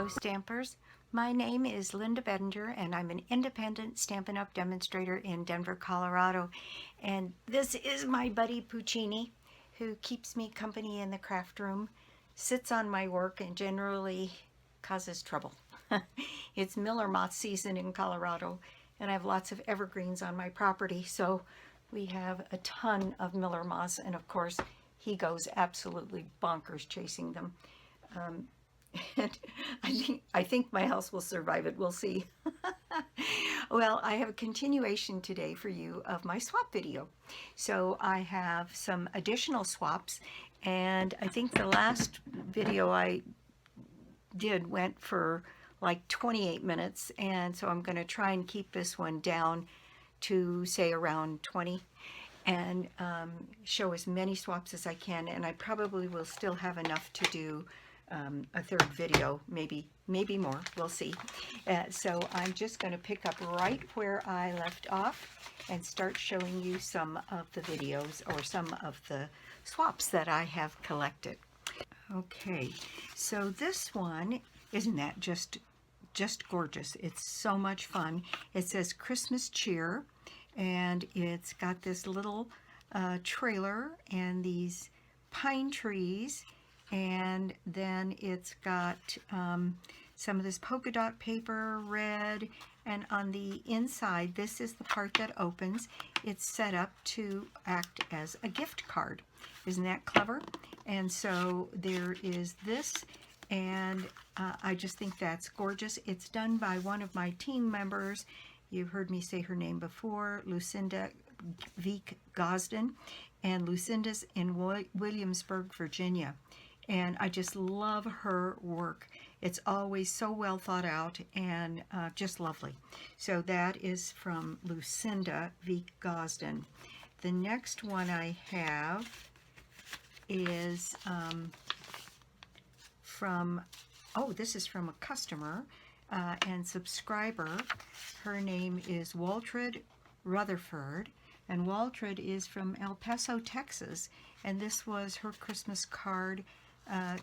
Hello Stampers, my name is Linda Bedinger and I'm an independent Stampin' Up! Demonstrator in Denver, Colorado. And this is my buddy Puccini, who keeps me company in the craft room, sits on my work and generally causes trouble. It's Miller moth season in Colorado and I have lots of evergreens on my property, so we have a ton of Miller moths, and of course he goes absolutely bonkers chasing them. And I think my house will survive it. We'll see. Well, I have a continuation today for you of my swap video. So I have some additional swaps, and I think the last video I did went for like 28 minutes, and so I'm going to try and keep this one down to say around 20 and show as many swaps as I can, and I probably will still have enough to do a third video, maybe more, we'll see. So I'm just going to pick up right where I left off and start showing you some of the videos or some of the swaps that I have collected. Okay, so this one, isn't that just gorgeous? It's so much fun. It says Christmas Cheer, and it's got this little trailer and these pine trees, and then it's got some of this polka dot paper, red, and on the inside, this is the part that opens. It's set up to act as a gift card. Isn't that clever? And so there is this, and I just think that's gorgeous. It's done by one of my team members. You've heard me say her name before, Lucinda Veek Gosden, and Lucinda's in Williamsburg, Virginia. And I just love her work. It's always so well thought out and just lovely. So that is from Lucinda Veek Gosden. The next one I have is this is from a customer and subscriber. Her name is Waltrid Rutherford, and Waltrid is from El Paso, Texas, and this was her Christmas card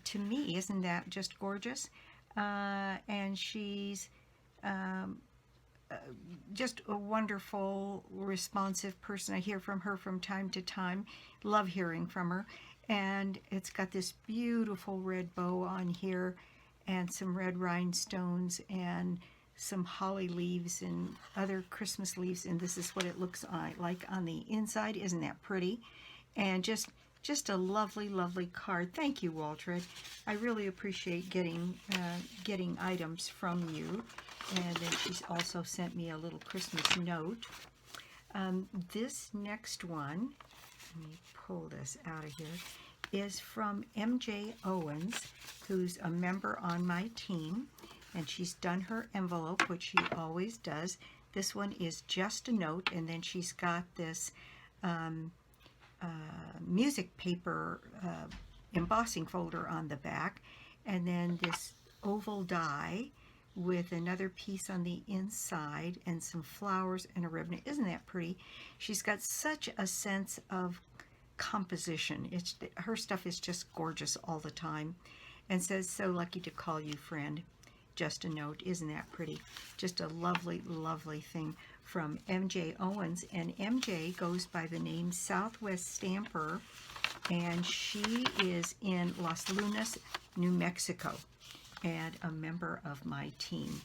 to me. Isn't that just gorgeous? And she's just a wonderful, responsive person. I hear from her from time to time. Love hearing from her. And it's got this beautiful red bow on here and some red rhinestones and some holly leaves and other Christmas leaves, and this is what it looks like on the inside. Isn't that pretty? And just a lovely, lovely card. Thank you, Waltrid. I really appreciate getting items from you. And then she's also sent me a little Christmas note. This next one, let me pull this out of here, is from MJ Owens, who's a member on my team, and she's done her envelope, which she always does. This one is just a note, and then she's got this music paper embossing folder on the back, and then this oval die with another piece on the inside and some flowers and a ribbon. Isn't that pretty? She's got such a sense of composition. Her stuff is just gorgeous all the time, and says, "So lucky to call you friend. Just a note." Isn't that pretty? Just a lovely, lovely thing from MJ Owens. And MJ goes by the name Southwest Stamper, and she is in Las Lunas, New Mexico, and a member of my team.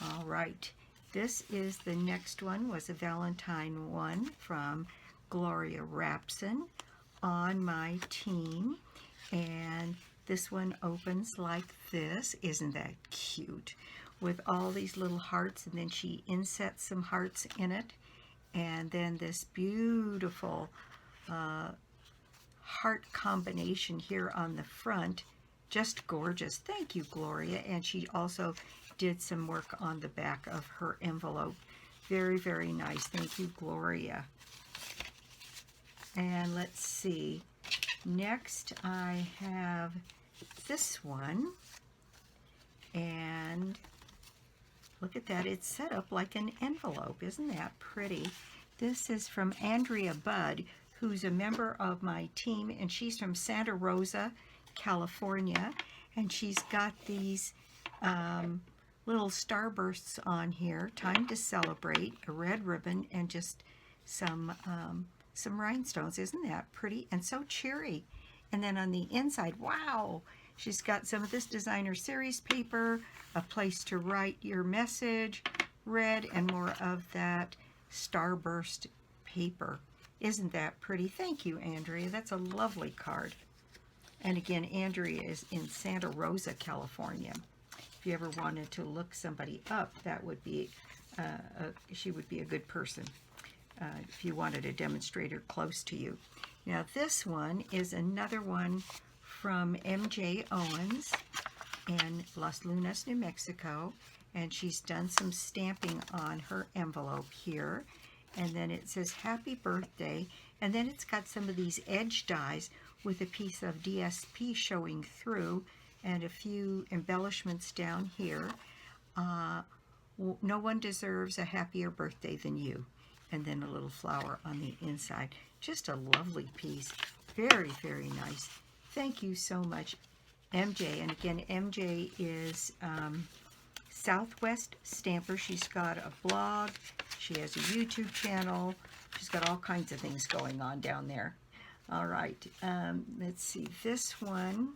All right, this is the next one, was a Valentine one from Gloria Rapson on my team, and this one opens like this. Isn't that cute? With all these little hearts, and then she insets some hearts in it, and then this beautiful heart combination here on the front. Just gorgeous. Thank you, Gloria. And she also did some work on the back of her envelope. Very, very nice. Thank you, Gloria. And let's see. Next, I have this one. And look at that. It's set up like an envelope. Isn't that pretty? This is from Andrea Budd, who's a member of my team, and she's from Santa Rosa, California, and she's got these little starbursts on here. Time to celebrate. A red ribbon and just some rhinestones. Isn't that pretty and so cheery? And then on the inside, wow, she's got some of this designer series paper, a place to write your message, red, and more of that starburst paper. Isn't that pretty? Thank you, Andrea. That's a lovely card. And again, Andrea is in Santa Rosa, California. If you ever wanted to look somebody up, that would be, she would be a good person if you wanted a demonstrator close to you. Now this one is another one from MJ Owens in Las Lunas, New Mexico. And she's done some stamping on her envelope here. And then it says happy birthday. And then it's got some of these edge dies with a piece of DSP showing through and a few embellishments down here. No one deserves a happier birthday than you. And then a little flower on the inside. Just a lovely piece. Very, very nice. Thank you so much, MJ. And again, MJ is Southwest Stamper. She's got a blog. She has a YouTube channel. She's got all kinds of things going on down there. All right. Let's see. This one.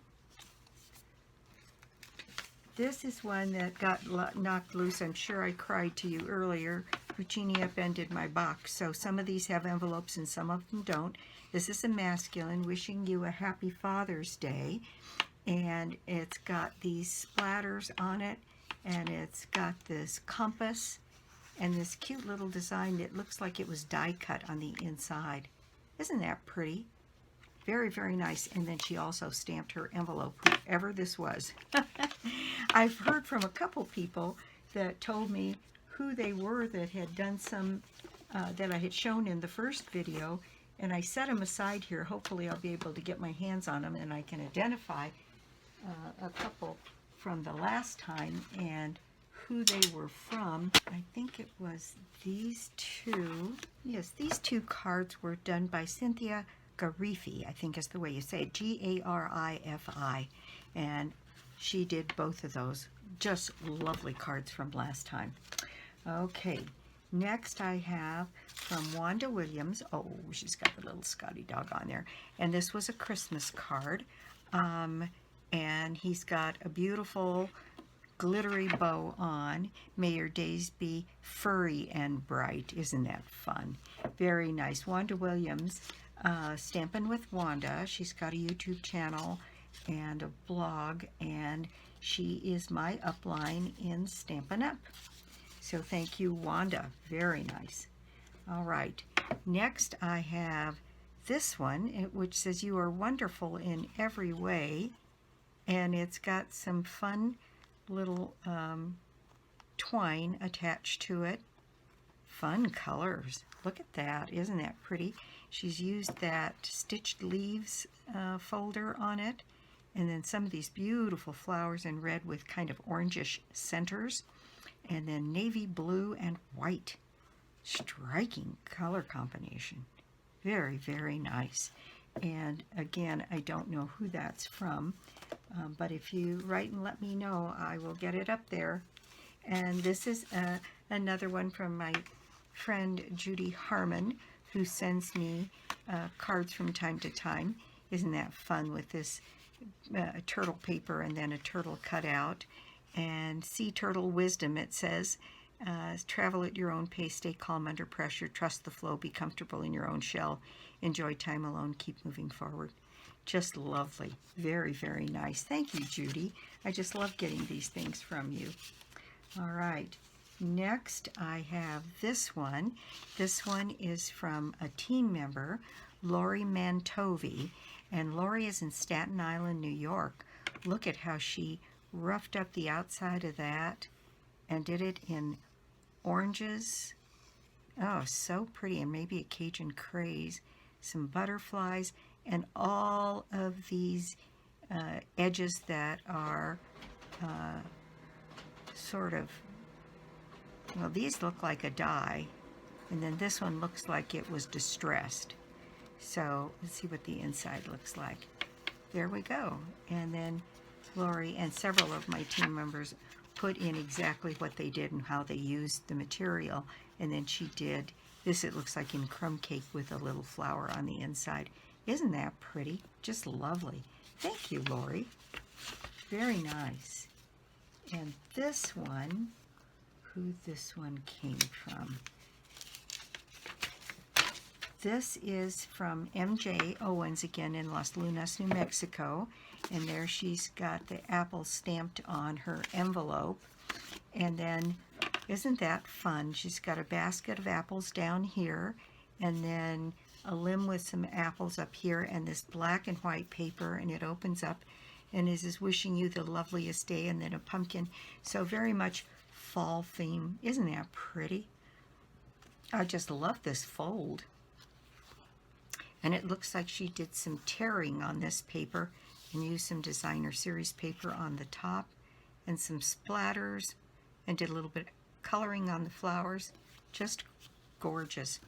This is one that got knocked loose. I'm sure I cried to you earlier. Puccini upended my box. So some of these have envelopes and some of them don't. This is a masculine wishing you a happy Father's Day. And it's got these splatters on it. And it's got this compass and this cute little design that looks like it was die cut on the inside. Isn't that pretty? Very, very nice. And then she also stamped her envelope, whoever this was. I've heard from a couple people that told me who they were that had done some that I had shown in the first video, and I set them aside here. Hopefully I'll be able to get my hands on them and I can identify a couple from the last time and who they were from. I think it was these two. Yes, these two cards were done by Cynthia Garifi, I think is the way you say it, G-A-R-I-F-I, and she did both of those. Just lovely cards from last time. Okay, next I have from Wanda Williams. Oh, she's got the little Scotty dog on there. And this was a Christmas card. And he's got a beautiful glittery bow on. May your days be furry and bright. Isn't that fun? Very nice. Wanda Williams, Stampin' with Wanda. She's got a YouTube channel and a blog, and she is my upline in Stampin' Up. So thank you, Wanda. Very nice. All right. Next I have this one, which says you are wonderful in every way. And it's got some fun little twine attached to it. Fun colors. Look at that. Isn't that pretty? She's used that stitched leaves folder on it. And then some of these beautiful flowers in red with kind of orangish centers. And then navy blue and white. Striking color combination. Very, very nice. And again, I don't know who that's from. But if you write and let me know, I will get it up there. And this is another one from my friend Judy Harmon, who sends me cards from time to time. Isn't that fun with this turtle paper and then a turtle cut out? And Sea Turtle Wisdom, it says, travel at your own pace, stay calm under pressure, trust the flow, be comfortable in your own shell, enjoy time alone, keep moving forward. Just lovely. Very, very nice. Thank you, Judy. I just love getting these things from you. All right. Next, I have this one. This one is from a team member, Lori Mantovi. And Lori is in Staten Island, New York. Look at how she roughed up the outside of that and did it in oranges. Oh, so pretty. And maybe a Cajun craze. Some butterflies. And all of these edges that are sort of, well, these look like a die, and then this one looks like it was distressed. So let's see what the inside looks like. There we go. And then Lori and several of my team members put in exactly what they did and how they used the material. And then she did this, it looks like in crumb cake with a little flower on the inside. Isn't that pretty? Just lovely. Thank you, Lori. Very nice. And this one, who this one came from? This is from MJ Owens, again in Las Lunas, New Mexico. And there she's got the apple stamped on her envelope. And then, isn't that fun? She's got a basket of apples down here, and then a limb with some apples up here, and this black and white paper, and it opens up and is wishing you the loveliest day, and then a pumpkin. So very much fall theme. Isn't that pretty? I just love this fold. And it looks like she did some tearing on this paper and used some designer series paper on the top and some splatters and did a little bit of coloring on the flowers. Just gorgeous.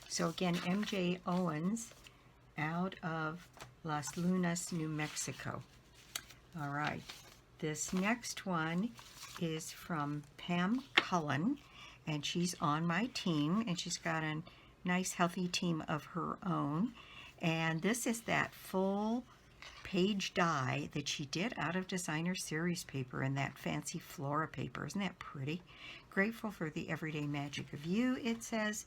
So again, MJ Owens out of Las Lunas, New Mexico. All right, this next one is from Pam Cullen, and she's on my team, and she's got a nice healthy team of her own. And this is that full page die that she did out of designer series paper and that fancy flora paper. Isn't that pretty? Grateful for the everyday magic of you, it says,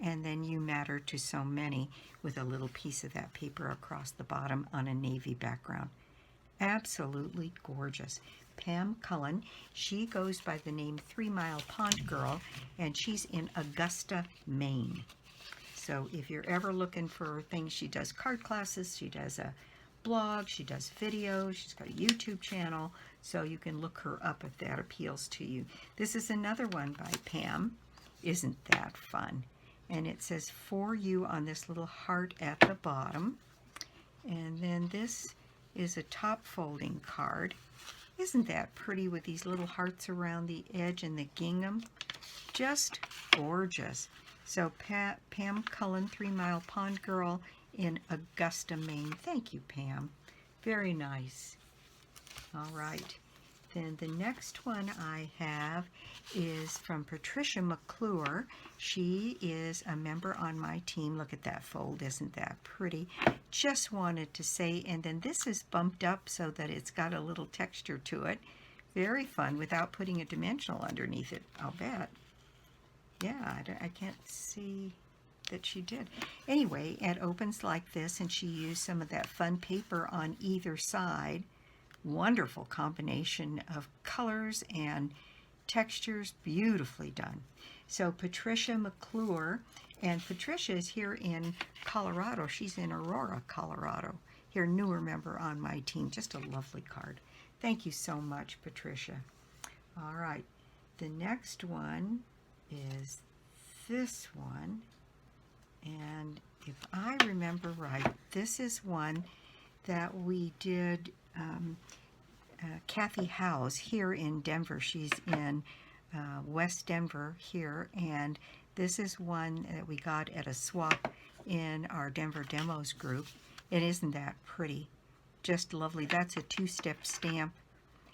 and then you matter to so many, with a little piece of that paper across the bottom on a navy background. Absolutely gorgeous. Pam Cullen, she goes by the name 3 Mile Pond Girl, and she's in Augusta, Maine. So if you're ever looking for things, she does card classes, she does a blog, she does videos, she's got a YouTube channel, so you can look her up if that appeals to you. This is another one by Pam. Isn't that fun? And it says for you on this little heart at the bottom. And then this is a top folding card. Isn't that pretty with these little hearts around the edge and the gingham? Just gorgeous. So Pam Cullen, 3 Mile Pond Girl in Augusta, Maine. Thank you, Pam. Very nice. All right. Then the next one I have is from Patricia McClure. She is a member on my team. Look at that fold. Isn't that pretty? Just wanted to say, and then this is bumped up so that it's got a little texture to it. Very fun without putting a dimensional underneath it, I'll bet. Yeah, I can't see that she did. Anyway, it opens like this, and she used some of that fun paper on either side. Wonderful combination of colors and textures, beautifully done. So Patricia McClure, and Patricia is here in Colorado. She's in Aurora, Colorado. Here, newer member on my team. Just a lovely card. Thank you so much, Patricia. All right, the next one is this one, and if I remember right, this is one that we did. Kathy Howes here in Denver. She's in West Denver here, and this is one that we got at a swap in our Denver Demos group. And isn't that pretty? Just lovely. That's a 2-step stamp,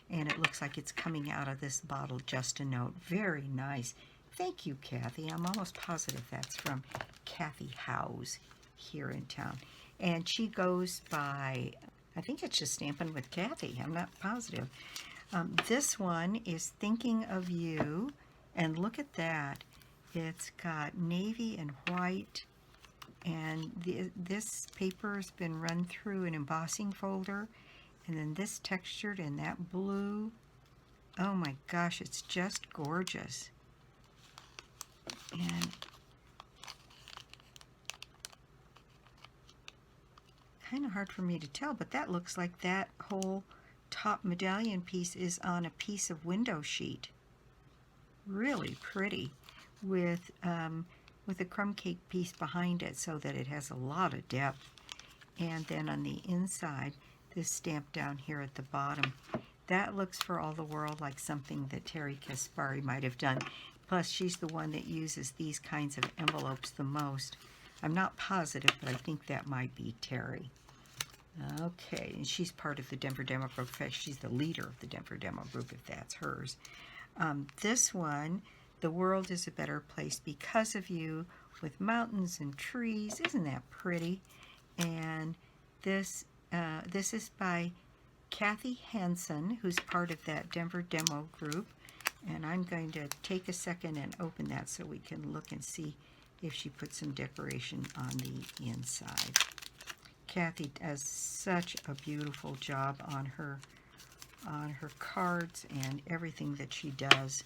and it looks like it's coming out of this bottle. Just a note. Very nice. Thank you, Kathy. I'm almost positive that's from Kathy Howes here in town. And she goes by, I think it's just Stampin' with Kathy. I'm not positive. This one is Thinking of You. And look at that. It's got navy and white. And this paper has been run through an embossing folder. And then this textured in that blue. Oh my gosh, it's just gorgeous. And kind of hard for me to tell, but that looks like that whole top medallion piece is on a piece of window sheet. Really pretty, with a crumb cake piece behind it so that it has a lot of depth. And then on the inside, this stamp down here at the bottom. That looks for all the world like something that Terry Kaspari might have done. Plus, she's the one that uses these kinds of envelopes the most. I'm not positive, but I think that might be Terry. Okay, and she's part of the Denver Demo Group. In fact, she's the leader of the Denver Demo Group, if that's hers. This one, the world is a better place because of you, with mountains and trees. Isn't that pretty? And this is by Kathy Hansen, who's part of that Denver Demo Group. And I'm going to take a second and open that so we can look and see if she put some decoration on the inside. Kathy does such a beautiful job on her cards and everything that she does.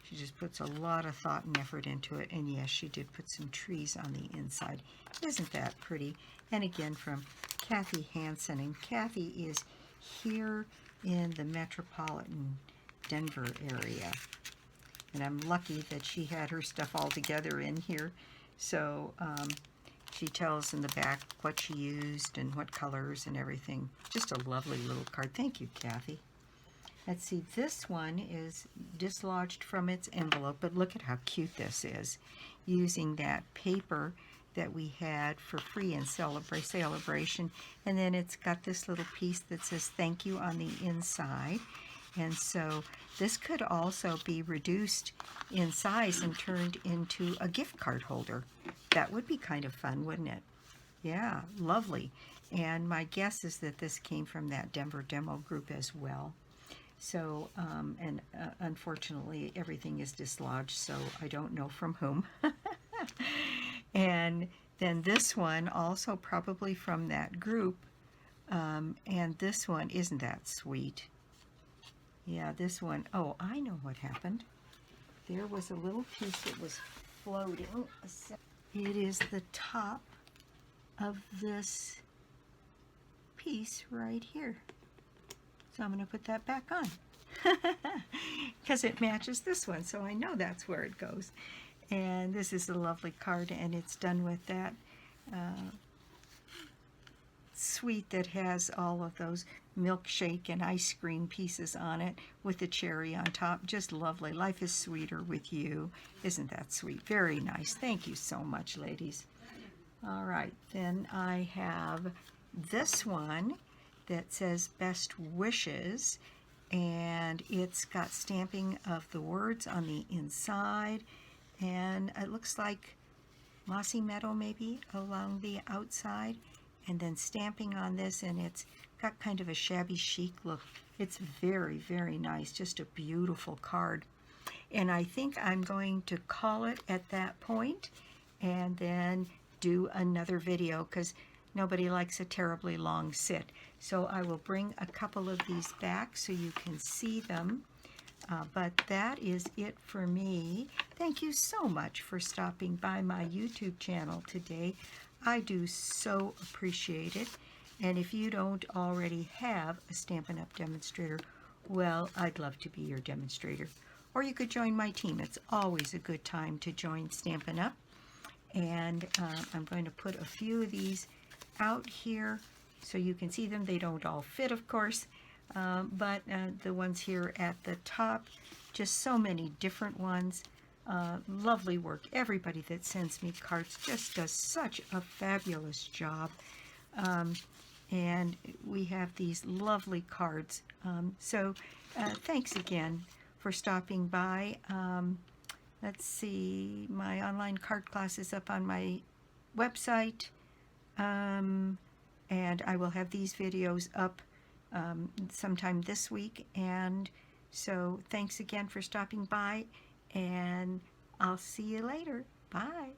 She just puts a lot of thought and effort into it. And yes, she did put some trees on the inside. Isn't that pretty? And again, from Kathy Hansen. And Kathy is here in the metropolitan Denver area. And I'm lucky that she had her stuff all together in here. So she tells in the back what she used and what colors and everything. Just a lovely little card. Thank you, Kathy. Let's see, this one is dislodged from its envelope, but look at how cute this is. Using that paper that we had for free in celebration. And then it's got this little piece that says thank you on the inside. And so this could also be reduced in size and turned into a gift card holder. That would be kind of fun, wouldn't it? Yeah, lovely. And my guess is that this came from that Denver Demo Group as well. So, unfortunately, everything is dislodged, so I don't know from whom. And then this one, also probably from that group. And this one, isn't that sweet? Yeah, this one, oh, I know what happened. There was a little piece that was floating. It is the top of this piece right here. So I'm going to put that back on because it matches this one, so I know that's where it goes. And this is a lovely card, and it's done with that sweet that has all of those milkshake and ice cream pieces on it with the cherry on top. Just lovely. Life is sweeter with you. Isn't that sweet? Very nice. Thank you so much, ladies. All right, then I have this one that says best wishes, and it's got stamping of the words on the inside, and it looks like mossy meadow maybe along the outside, and then stamping on this, and it's got kind of a shabby chic look. It's very, very nice. Just a beautiful card. And I think I'm going to call it at that point and then do another video because nobody likes a terribly long sit. So I will bring a couple of these back so you can see them. But that is it for me. Thank you so much for stopping by my YouTube channel today. I do so appreciate it. And if you don't already have a Stampin' Up! Demonstrator, well, I'd love to be your demonstrator. Or you could join my team. It's always a good time to join Stampin' Up! And I'm going to put a few of these out here so you can see them. They don't all fit, of course, but the ones here at the top, just so many different ones. Lovely work. Everybody that sends me cards just does such a fabulous job. And we have these lovely cards. So thanks again for stopping by. Let's see, my online card class is up on my website. And I will have these videos up sometime this week. And so thanks again for stopping by, and I'll see you later. Bye.